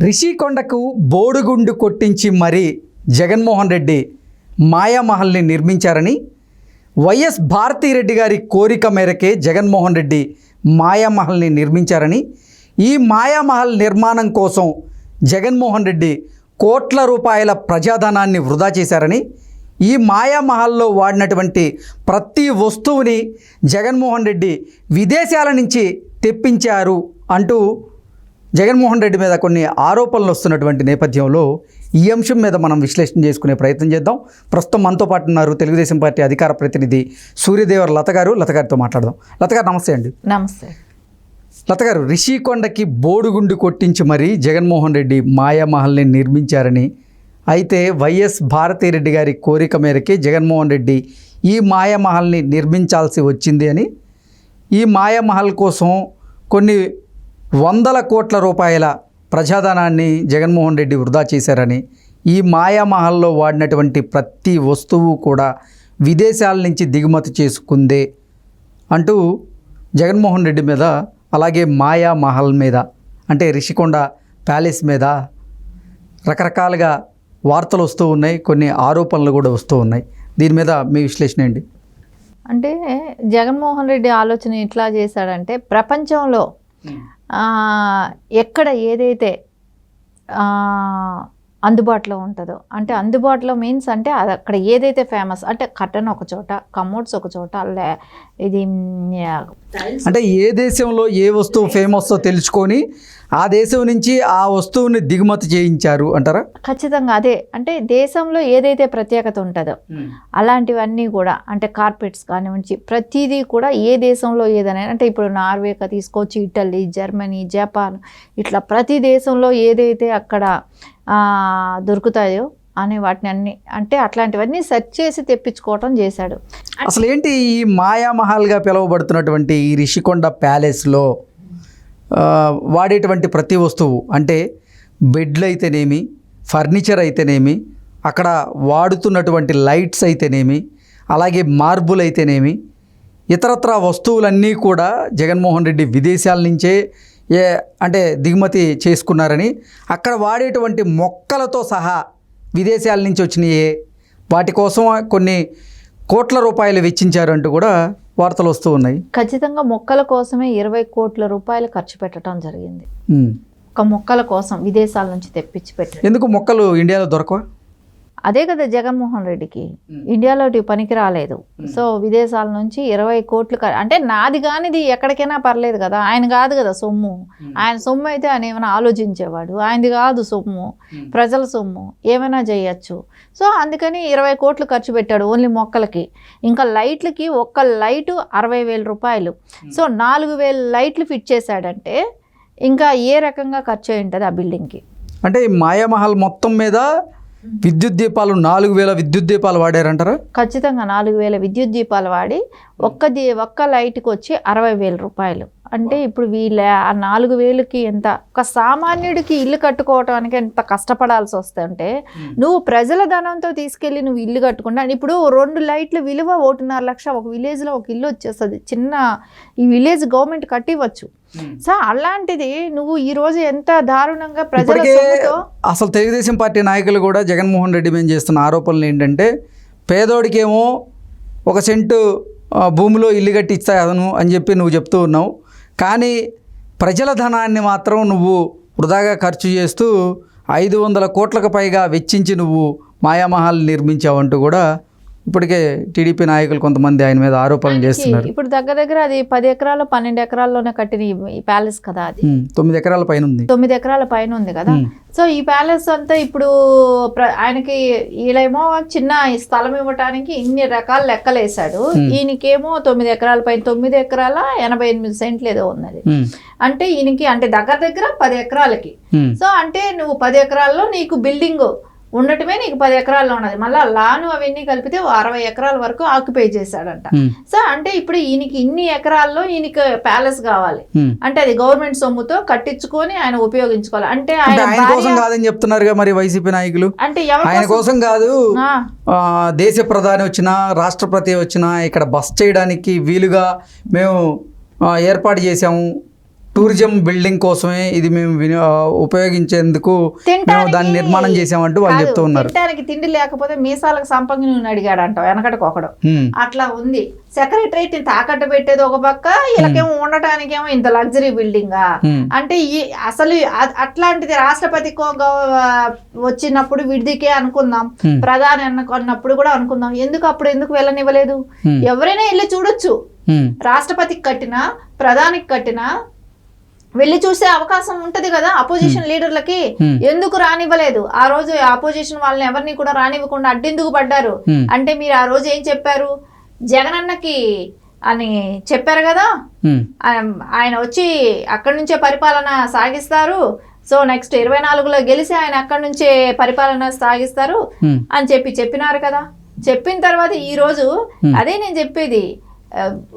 రిషికొండకు బోడుగుండు కొట్టించి మరీ జగన్మోహన్ రెడ్డి మాయామహల్ని నిర్మించారని వైఎస్ భారతిరెడ్డి గారి కోరిక మేరకే జగన్మోహన్ రెడ్డి మాయామహల్ని నిర్మించారని ఈ మాయామహల్ నిర్మాణం కోసం జగన్మోహన్ రెడ్డి కోట్ల రూపాయల ప్రజాధనాన్ని వృధా చేశారని ఈ మాయామహల్లో వాడినటువంటి ప్రతి వస్తువుని జగన్మోహన్ రెడ్డి విదేశాల నుంచి తెప్పించారు అంటూ జగన్మోహన్ రెడ్డి మీద కొన్ని ఆరోపణలు వస్తున్నటువంటి నేపథ్యంలో ఈ అంశం మీద మనం విశ్లేషణ చేసుకునే ప్రయత్నం చేద్దాం. ప్రస్తుతం మనతో పాటు ఉన్నారు తెలుగుదేశం పార్టీ అధికార ప్రతినిధి సూర్యదేవర్ లత గారు. లత గారితో మాట్లాడదాం. లత గారు నమస్తే అండి. నమస్తే. లత గారు, రిషికొండకి బోడుగుండు కొట్టించి మరీ జగన్మోహన్ రెడ్డి మాయామహల్ని నిర్మించారని, అయితే వైఎస్ భారతిరెడ్డి గారి కోరిక మేరకే జగన్మోహన్ రెడ్డి ఈ మాయామహల్ని నిర్మించాల్సి వచ్చింది అని, ఈ మాయామహల్ కోసం కొన్ని వందల కోట్ల రూపాయల ప్రజాధనాన్ని జగన్మోహన్ రెడ్డి వృధా చేశారని, ఈ మాయామహల్లో వాడినటువంటి ప్రతి వస్తువు కూడా విదేశాల నుంచి దిగుమతి చేసుకుందే అంటూ జగన్మోహన్ రెడ్డి మీద, అలాగే మాయామహల్ మీద, అంటే రిషికొండ ప్యాలెస్ మీద రకరకాలుగా వార్తలు వస్తూ ఉన్నాయి, కొన్ని ఆరోపణలు కూడా వస్తూ ఉన్నాయి. దీని మీద మీ విశ్లేషణ ఏంటి? అంటే జగన్మోహన్ రెడ్డి ఆలోచన ఎట్లా చేశాడంటే, ప్రపంచంలో ఎక్కడ ఏదైతే అందుబాటులో ఉంటుందో, అంటే అందుబాటులో మీన్స్ అంటే అది అక్కడ ఏదైతే ఫేమస్, అంటే కర్టన్ ఒక చోట, కమోడ్స్ ఒక చోట, ఇది అంటే ఏ దేశంలో ఏ వస్తువు ఫేమస్ తెలుసుకొని ఆ దేశం నుంచి ఆ వస్తువుని దిగుమతి చేయించారు అంటారా? ఖచ్చితంగా అదే. అంటే దేశంలో ఏదైతే ప్రత్యేకత ఉంటుందో అలాంటివన్నీ కూడా, అంటే కార్పెట్స్ కానివ్వండి, ప్రతిదీ కూడా ఏ దేశంలో ఏదైనా, అంటే ఇప్పుడు నార్వేగా తీసుకోవచ్చు, ఇటలీ, జర్మనీ, జపాన్, ఇట్లా ప్రతి దేశంలో ఏదైతే అక్కడ దొరుకుతాయో అనే వాటిని అన్ని, అంటే అట్లాంటివన్నీ సెర్చ్ చేసి తెప్పించుకోవటం చేశాడు. అసలు ఏంటి ఈ మాయామహల్గా పిలువబడుతున్నటువంటి ఈ రిషికొండ ప్యాలెస్లో వాడేటువంటి ప్రతి వస్తువు, అంటే బెడ్లు అయితేనేమి, ఫర్నిచర్ అయితేనేమి, అక్కడ వాడుతున్నటువంటి లైట్స్ అయితేనేమి, అలాగే మార్బుల్ అయితేనేమి, ఇతరత్ర వస్తువులన్నీ కూడా జగన్మోహన్ రెడ్డి విదేశాల నుంచే అంటే దిగుమతి చేసుకున్నారని, అక్కడ వాడేటువంటి మొక్కలతో సహా విదేశాల నుంచి వచ్చినాయే, వాటి కోసం కొన్ని కోట్ల రూపాయలు వెచ్చించారంటూ కూడా వార్తలు వస్తూ ఉన్నాయి. ఖచ్చితంగా మొక్కల కోసమే 20 కోట్ల రూపాయలు ఖర్చు పెట్టడం జరిగింది. ఒక మొక్కల కోసం విదేశాల నుంచి తెప్పించి పెట్టారు. ఎందుకు మొక్కలు ఇండియాలో దొరకవా? అదే కదా జగన్మోహన్ రెడ్డికి, ఇండియాలో పనికి రాలేదు. సో విదేశాల నుంచి 20 కోట్లు, అంటే నాది కానిది ఎక్కడికైనా పర్లేదు కదా, ఆయన కాదు కదా సొమ్ము. ఆయన సొమ్ము అయితే ఆయన ఏమైనా ఆలోచించేవాడు, ఆయనది కాదు సొమ్ము, ప్రజల సొమ్ము, ఏమైనా చేయొచ్చు. సో అందుకని 20 కోట్లు ఖర్చు పెట్టాడు ఓన్లీ మొక్కలకి. ఇంకా లైట్లకి ఒక్క లైటు 60,000 రూపాయలు. సో 4,000 లైట్లు ఫిట్ చేశాడంటే ఇంకా ఏ రకంగా ఖర్చు అయి ఉంటుంది ఆ బిల్డింగ్కి. అంటే ఈ మాయామహల్ మొత్తం మీద విద్యుత్ దీపాలు 4,000 విద్యుత్ దీపాలు వాడారంటారా? ఖచ్చితంగా 4,000 విద్యుత్ దీపాలు వాడి ఒక్క లైట్కి వచ్చి 60,000 రూపాయలు. అంటే ఇప్పుడు వీళ్ళ ఆ 4,000కి ఎంత, ఒక సామాన్యుడికి ఇల్లు కట్టుకోవటానికి ఎంత కష్టపడాల్సి వస్తుంటే, నువ్వు ప్రజల ధనంతో తీసుకెళ్ళి నువ్వు ఇల్లు కట్టుకుంటా. ఇప్పుడు 2 లైట్ల విలువ 1.5 లక్ష, ఒక విలేజ్లో ఒక ఇల్లు వచ్చేస్తుంది. చిన్న ఈ విలేజ్ గవర్నమెంట్ కట్టివచ్చు. సో అలాంటిది నువ్వు ఈరోజు ఎంత దారుణంగా ప్రజల సొమ్ముతో. అసలు తెలుగుదేశం పార్టీ నాయకులు కూడా జగన్మోహన్ రెడ్డి మీద చేస్తున్న ఆరోపణలు ఏంటంటే, పేదోడికేమో 1 సెంటు భూమిలో ఇల్లు కట్టిస్తాను అని చెప్పి నువ్వు చెప్తూ ఉన్నావు, కానీ ప్రజల ధనాన్ని మాత్రం నువ్వు వృధాగా ఖర్చు చేస్తూ 500 కోట్లకు పైగా వెచ్చించి నువ్వు మాయామహల్ నిర్మించావంటూ కూడా ఇప్పటికే టీడీపీ నాయకులు కొంతమంది ఆయన మీద ఆరోపణలు చేస్తున్నారు. ఇప్పుడు దగ్గర అది 10 ఎకరాలు 12 ఎకరాల్లోనే కట్టిన ఈ ప్యాలెస్ కదా, అది 9 ఎకరాల పైన ఉంది. 9 ఎకరాల పైన ఉంది కదా. సో ఈ ప్యాలెస్ అంతా ఇప్పుడు ఆయనకి వీళ్ళేమో చిన్న స్థలం ఇవ్వటానికి ఇన్ని రకాల లెక్కలు వేశాడు. ఈయనకేమో 9 ఎకరాల పైన, 9 ఎకరాల 88 సెంట్లు ఏదో ఉన్నది. అంటే ఈయనకి అంటే దగ్గర 10 ఎకరాలకి. సో అంటే నువ్వు 10 ఎకరాల్లో నీకు బిల్డింగ్ ఉండటమే నీకు 10 ఎకరాల్లో ఉన్నది, మళ్ళీ లాను అవన్నీ కలిపితే 60 ఎకరాల వరకు ఆక్యుపై చేశాడంట. సో అంటే ఇప్పుడు ఈయనకి ఇన్ని ఎకరాల్లో ఈయనకి ప్యాలెస్ కావాలి అంటే అది గవర్నమెంట్ సొమ్ముతో కట్టించుకొని ఆయన ఉపయోగించుకోవాలి. అంటే ఆయన కోసం కాదని చెప్తున్నారుగా మరి వైసీపీ నాయకులు. అంటే ఆయన కోసం కాదు, దేశ ప్రధాని వచ్చినా రాష్ట్రపతి వచ్చినా ఇక్కడ బస్ చేయడానికి వీలుగా మేము ఏర్పాటు చేసాము టూరిజం బిల్డింగ్ కోసమే ఇది మేము ఉపయోగించేందుకు మేము దాన్ని నిర్మాణం చేసామంటూ వాళ్ళు చెప్తూ ఉన్నారు. తినడానికి తిండి లేకపోతే మీసాలకు సంపంగి అడిగాడు అంట వెనకటికొకడు. అట్లా ఉంది. సెక్రటరేట్ తాకట్టు పెట్టేది ఒక పక్క, వీళ్ళకేమో ఉండటానికేమో ఇంత లగ్జరీ బిల్డింగా అంటే అసలు అట్లాంటిది రాష్ట్రపతి వచ్చినప్పుడు విడిదికే అనుకుందాం, ప్రధాని అన్నప్పుడు కూడా అనుకుందాం. ఎందుకు వెళ్ళనివ్వలేదు? ఎవరైనా వెళ్ళి చూడొచ్చు. రాష్ట్రపతికి కట్టినా ప్రధానికి కట్టినా వెళ్ళి చూసే అవకాశం ఉంటది కదా అపోజిషన్ లీడర్లకి. ఎందుకు రానివ్వలేదు? ఆ రోజు అపోజిషన్ వాళ్ళని ఎవరిని కూడా రానివ్వకుండా అడ్డెందుకు పడ్డారు అంటే మీరు ఆ రోజు ఏం చెప్పారు? జగనన్నకి అని చెప్పారు కదా, ఆయన వచ్చి అక్కడి నుంచే పరిపాలన సాగిస్తారు, సో నెక్స్ట్ 24లో గెలిచి ఆయన అక్కడి నుంచే పరిపాలన సాగిస్తారు అని చెప్పినారు కదా. చెప్పిన తర్వాత ఈ రోజు అదే నేను చెప్పేది,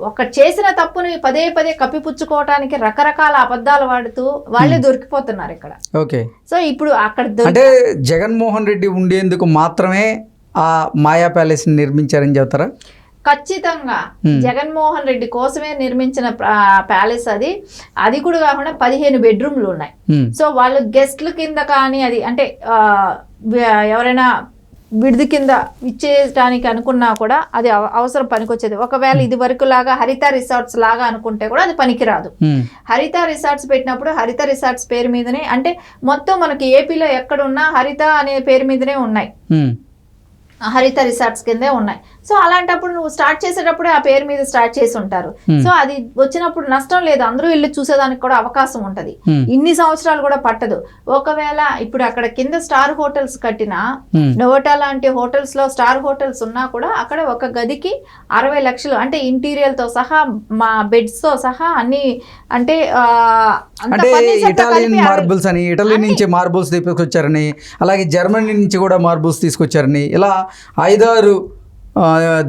ఒక చేసిన తప్పుని పదే పదే కప్పిపుచ్చుకోవటానికి రకరకాల అబద్ధాలు వాడుతూ వాళ్ళే దొరికిపోతున్నారు ఇక్కడ. ఓకే, సో ఇప్పుడు అక్కడ అంటే జగన్మోహన్ రెడ్డి ఉండేందుకు మాత్రమే ఆ మాయా ప్యాలెస్ నిర్మించారని చెప్తారా? ఖచ్చితంగా జగన్మోహన్ రెడ్డి కోసమే నిర్మించిన ప్యాలెస్ అది కూడా కాకుండా 15 బెడ్రూమ్లు ఉన్నాయి. సో వాళ్ళు గెస్ట్ల కింద కానీ అది అంటే ఎవరైనా విడిది కింద ఇచ్చేయడానికి అనుకున్నా కూడా అది అవసరం పనికొచ్చేది. ఒకవేళ ఇది వరకు లాగా హరిత రిసార్ట్స్ లాగా అనుకుంటే కూడా అది పనికిరాదు. హరిత రిసార్ట్స్ పెట్టినప్పుడు హరిత రిసార్ట్స్ పేరు మీదనే, అంటే మొత్తం మనకి ఏపీలో ఎక్కడున్నా హరిత అనే పేరు మీదనే ఉన్నాయి, హరిత రిసార్ట్స్ కిందే ఉన్నాయి. సో అలాంటప్పుడు నువ్వు స్టార్ట్ చేసేటప్పుడే ఆ పేరు మీద స్టార్ట్ చేసి ఉంటారు. సో అది వచ్చినప్పుడు నష్టం లేదు, అందరూ వెళ్ళి చూసేదానికి కూడా అవకాశం ఉంటది. ఇన్ని సంవత్సరాలు కూడా పట్టదు. ఒకవేళ ఇప్పుడు అక్కడ కింద స్టార్ హోటల్స్ కట్టినా, నోవోటా లాంటి హోటల్స్ లో స్టార్ హోటల్స్ ఉన్నా కూడా అక్కడ ఒక గదికి 60 లక్షలు అంటే ఇంటీరియర్ తో సహా మా బెడ్స్ తో సహా అన్ని అంటే ఇటాలియన్ మార్బుల్స్ అని, ఇటలీ నుంచి మార్బుల్స్ తీసుకొచ్చారని, అలాగే జర్మనీ నుంచి కూడా మార్బుల్స్ తీసుకొచ్చారని, ఇలా 5-6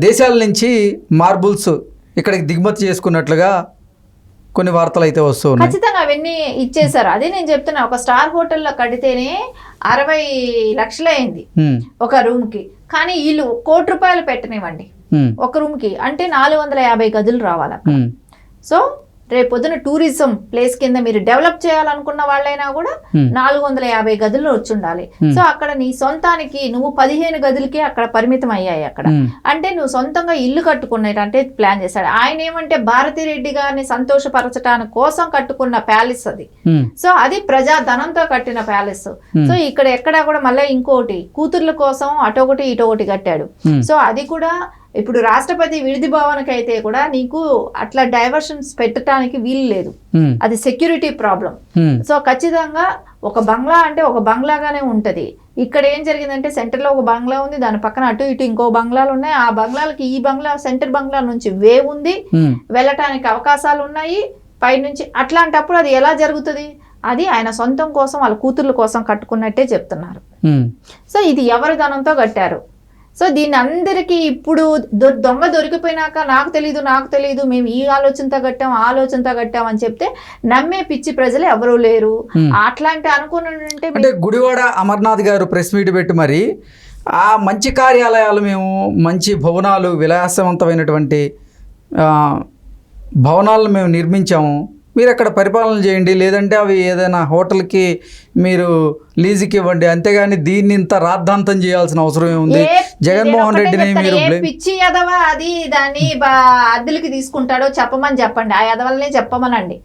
దేశాల నుంచి మార్బుల్స్ ఇక్కడికి దిగుమతి చేసుకున్నట్లుగా కొన్ని వార్తలు అయితే వస్తూ ఉన్నాయి. ఖచ్చితంగా అవన్నీ ఇచ్చేసారు. అదే నేను చెప్తున్నా, ఒక స్టార్ హోటల్లో కడితేనే 60 లక్షలు అయింది ఒక రూమ్ కి. కానీ వీళ్ళు ₹1,00,00,000 పెట్టనివ్వండి ఒక రూమ్ కి, అంటే 450 గదులు రావాలి. సో రేపొద్దున టూరిజం ప్లేస్ కింద మీరు డెవలప్ చేయాలనుకున్న వాళ్ళైనా కూడా 450 గదులు వచ్చి ఉండాలి. సో అక్కడ నీ సొంతానికి నువ్వు 15 గదులకి అక్కడ పరిమితం అయ్యాయి అక్కడ. అంటే నువ్వు సొంతంగా ఇల్లు కట్టుకున్నట్టు ప్లాన్ చేశాడు ఆయన. ఏమంటే భారతిరెడ్డి గారిని సంతోషపరచడానికి కోసం కట్టుకున్న ప్యాలెస్ అది. సో అది ప్రజా ధనంతో కట్టిన ప్యాలెస్. సో ఇక్కడ ఎక్కడా కూడా మళ్ళీ ఇంకోటి కూతుర్ల కోసం అటొకటి ఇటొకటి కట్టాడు. సో అది కూడా ఇప్పుడు రాష్ట్రపతి విడిది భవన్కి అయితే కూడా నీకు అట్లా డైవర్షన్స్ పెట్టడానికి వీలు లేదు, అది సెక్యూరిటీ ప్రాబ్లం. సో ఖచ్చితంగా ఒక బంగ్లా అంటే ఒక బంగ్లాగానే ఉంటది. ఇక్కడ ఏం జరిగిందంటే సెంటర్ లో ఒక బంగ్లా ఉంది, దాని పక్కన అటు ఇటు ఇంకో బంగ్లాలు ఉన్నాయి. ఆ బంగ్లాలకి ఈ బంగ్లా సెంటర్ బంగ్లా నుంచి వేవ్ ఉంది, వెళ్ళటానికి అవకాశాలు ఉన్నాయి పైనుంచి. అట్లాంటప్పుడు అది ఎలా జరుగుతుంది? అది ఆయన సొంతం కోసం వాళ్ళ కూతుర్ల కోసం కట్టుకున్నట్టే చెప్తున్నారు. సో ఇది ఎవరి ధనంతో కట్టారు? సో దీన్ని అందరికీ ఇప్పుడు దొంగ దొరికిపోయినాక నాకు తెలీదు మేము ఈ ఆలోచనతో కట్టాం ఆ ఆలోచనతో కట్టాం అని చెప్తే నమ్మే పిచ్చి ప్రజలు ఎవరూ లేరు. అట్లాంటి అనుకున్నాడంటే అంటే గుడివాడ అమర్నాథ్ గారు ప్రెస్ మీట్ పెట్టి మరి ఆ మంచి కార్యాలయాలు మేము మంచి భవనాలు విలాసవంతమైనటువంటి భవనాలను మేము నిర్మించాము, మీరు అక్కడ పరిపాలన చేయండి, లేదంటే అవి ఏదైనా హోటల్కి మీరు లీజుకి ఇవ్వండి, అంతేగాని దీన్ని ఇంత రాద్ధాంతం చేయాల్సిన అవసరం ఏముంది? జగన్మోహన్ రెడ్డిని మీరు పిచ్చి యదవ అది దాన్ని అద్దెలకి తీసుకుంటాడో చెప్పండి, ఆ యదవల్నే చెప్పమనండి.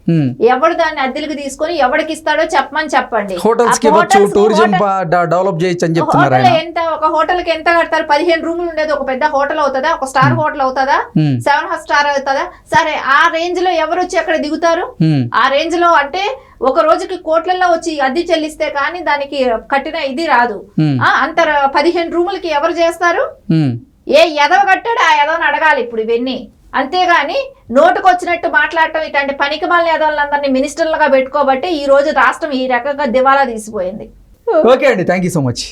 ఎవడు దాన్ని అద్దెలకి తీసుకొని ఎవడికి ఇస్తాడో చెప్పండి. హోటల్స్ కి ఇవ్వచ్చు, టూరిజం డెవలప్ చేయొచ్చు అని చెప్తున్నారు. ఎంత ఒక హోటల్ కి ఎంత కడతారు? 15 రూములు ఉండేది ఒక పెద్ద హోటల్ అవుతుందా? ఒక స్టార్ హోటల్ అవుతుందా? 7 స్టార్ అవుతుందా? సరే, ఆ రేంజ్ లో ఎవరు వచ్చి అక్కడ దిగుతారు? ఆ రేంజ్ లో అంటే ఒక రోజుకి కోట్లలో వచ్చి అద్దె చెల్లిస్తే కానీ దానికి కట్టిన ఇది రాదు. అంత 15 రూములకి ఎవరు చేస్తారు? ఏ ఎదవ కట్టాడు ఆ ఎదవని అడగాలి ఇప్పుడు ఇవన్నీ. అంతేగాని నోటుకు వచ్చినట్టు మాట్లాడటం, ఇట్లాంటి పనికి మాలిన ఎదవలందరినీ మినిస్టర్లుగా పెట్టుకోబట్టి ఈ రోజు రాష్ట్రం ఈ రకంగా దివాలా తీసిపోయింది. ఓకే అండి, థ్యాంక్ యూ సో మచ్.